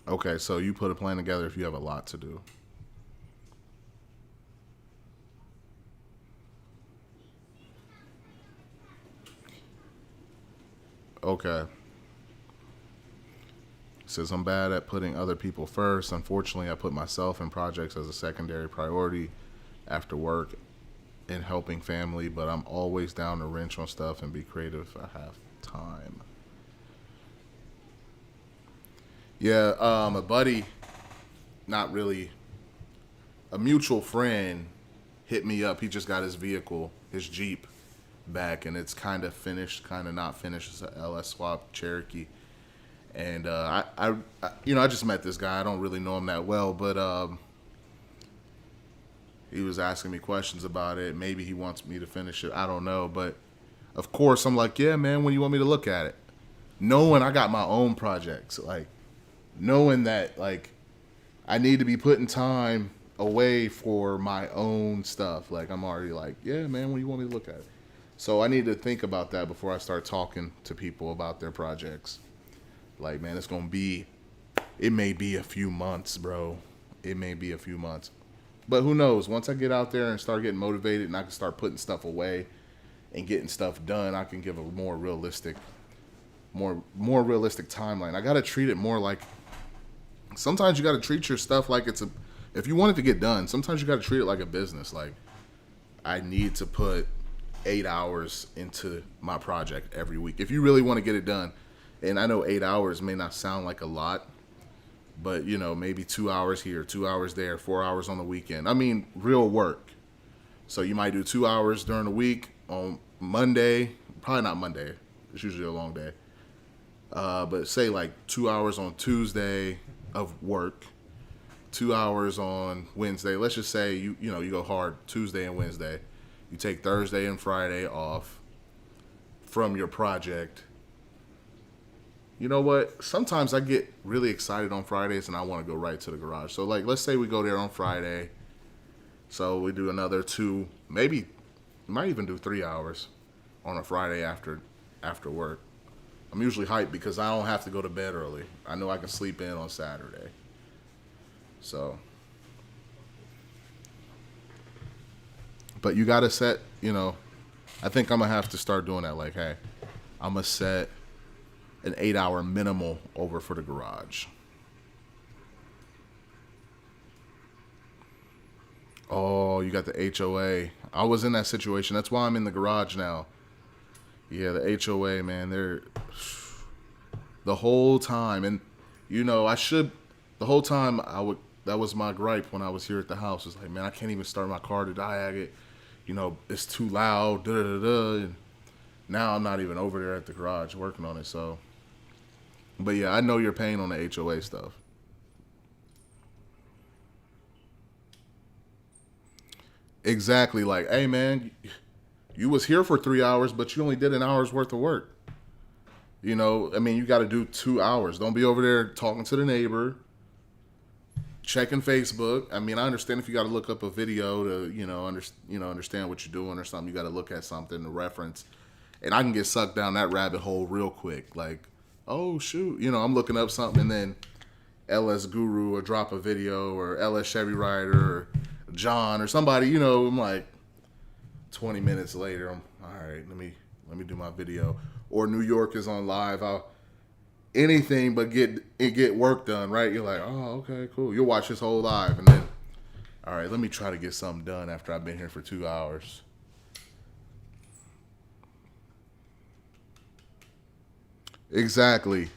Okay, so you put a plan together if you have a lot to do. Okay. Says I'm bad at putting other people first. Unfortunately, I put myself in projects as a secondary priority after work and helping family, but I'm always down to wrench on stuff and be creative if I have time. Yeah, a buddy, not really, a mutual friend hit me up. He just got his vehicle, his Jeep, back, and it's kind of finished, kind of not finished. It's a LS swap Cherokee. And I just met this guy. I don't really know him that well, but he was asking me questions about it. Maybe he wants me to finish it. I don't know, but Of course, I'm like, yeah, man, when you want me to look at it? Knowing I got my own projects, like knowing that like I need to be putting time away for my own stuff. Like I'm already like, yeah, man, when you want me to look at it? So I need to think about that before I start talking to people about their projects. Like, man, it may be a few months, bro. It may be a few months. But who knows? Once I get out there and start getting motivated and I can start putting stuff away and getting stuff done, I can give a more realistic timeline. I got to treat it more like sometimes you got to treat your stuff like it's a if you want it to get done, sometimes you got to treat it like a business. Like I need to put 8 hours into my project every week. If you really want to get it done, and I know 8 hours may not sound like a lot, but you know, maybe 2 hours here, 2 hours there, 4 hours on the weekend. I mean, real work. So you might do 2 hours during the week on Monday, probably not Monday. It's usually a long day. But say like 2 hours on Tuesday of work, 2 hours on Wednesday. Let's just say you go hard Tuesday and Wednesday. You take Thursday and Friday off from your project. You know what? Sometimes I get really excited on Fridays and I want to go right to the garage. So like let's say we go there on Friday. So we do another two, maybe might even do 3 hours on a Friday after work. I'm usually hyped because I don't have to go to bed early. I know I can sleep in on Saturday. So, but you got to set, I think I'm going to have to start doing that. Like, hey, I'm going to set an 8 hour minimal over for the garage. Oh, you got the HOA. I was in that situation. That's why I'm in the garage now. Yeah, the HOA, man, they're the whole time. And, the whole time that was my gripe when I was here at the house. It's like, man, I can't even start my car to diag it. It's too loud, da da da. And now I'm not even over there at the garage working on it. So, but yeah, I know your pain on the HOA stuff. Exactly. Like, hey, man, you was here for 3 hours, but you only did an hour's worth of work. You got to do 2 hours. Don't be over there talking to the neighbor, checking Facebook. I understand if you got to look up a video to, understand what you're doing or something. You got to look at something to reference. And I can get sucked down that rabbit hole real quick. Like, oh, shoot. I'm looking up something and then LS Guru or drop a video or LS Chevy Rider or John or somebody, I'm like 20 minutes later, I'm all right, let me do my video. Or New York is on live. Anything but get work done, right? You're like, oh, okay, cool. You'll watch this whole live and then, all right, let me try to get something done after I've been here for 2 hours. Exactly.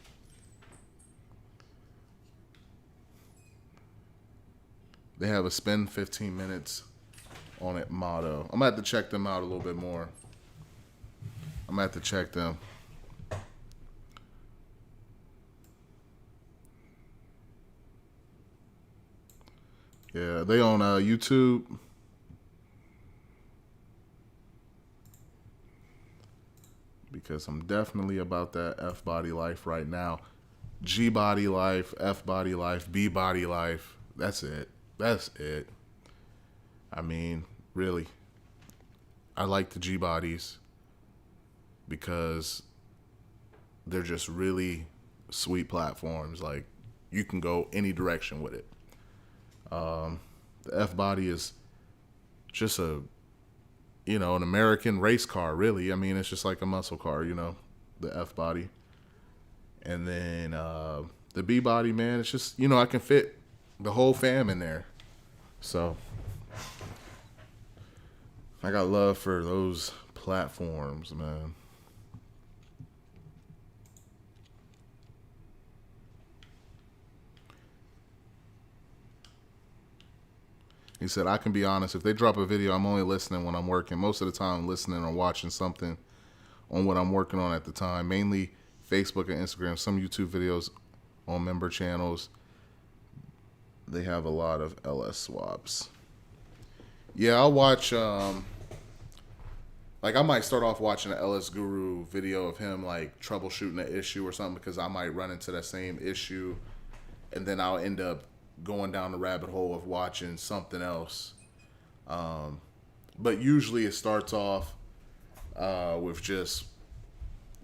They have a spend 15 minutes on it motto. I'm going to have to check them out a little bit more. I'm going to have to check them. Yeah, they on YouTube. Because I'm definitely about that F body life right now. G body life, F body life, B body life. That's it. That's it. Really. I like the G bodies because they're just really sweet platforms. Like, you can go any direction with it. The F body is just an American race car, really. It's just like a muscle car, the F body. And then the B body, man, it's just, I can fit the whole fam in there. So I got love for those platforms, man. He said, I can be honest, if they drop a video, I'm only listening when I'm working. Most of the time I'm listening or watching something on what I'm working on at the time. Mainly Facebook and Instagram, some YouTube videos on member channels. They have a lot of LS swaps. Yeah, I'll watch Like I might start off watching an LS Guru video of him like troubleshooting an issue or something because I might run into that same issue, and then I'll end up going down the rabbit hole of watching something else. But usually it starts off with just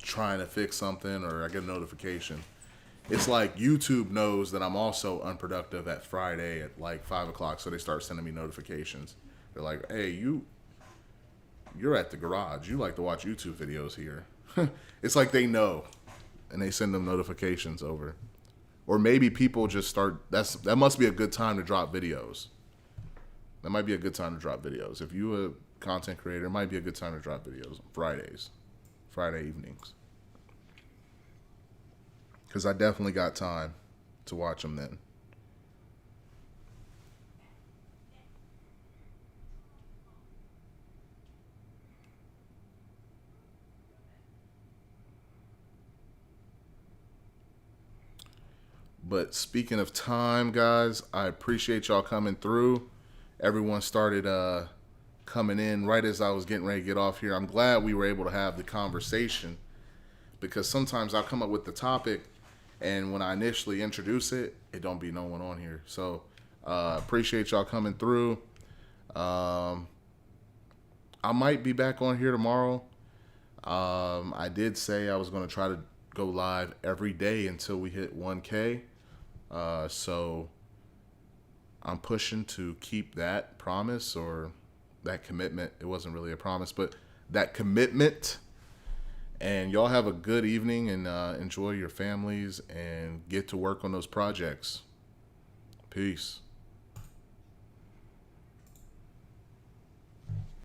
trying to fix something, or I get a notification. It's like YouTube knows that I'm also unproductive at Friday at like 5 o'clock, so they start sending me notifications. They're like, "Hey, you're at the garage. You like to watch YouTube videos here." It's like they know, and they send them notifications over. Or maybe people just start. That must be a good time to drop videos. That might be a good time to drop videos. If you a content creator, it might be a good time to drop videos on Fridays, Friday evenings. Because I definitely got time to watch them then. But speaking of time, guys, I appreciate y'all coming through. Everyone started coming in right as I was getting ready to get off here. I'm glad we were able to have the conversation because sometimes I'll come up with the topic, and when I initially introduce it, it don't be no one on here. So appreciate y'all coming through. I might be back on here tomorrow. I did say I was going to try to go live every day until we hit 1K. So I'm pushing to keep that promise or that commitment. It wasn't really a promise, but that commitment. And y'all have a good evening and enjoy your families and get to work on those projects. Peace.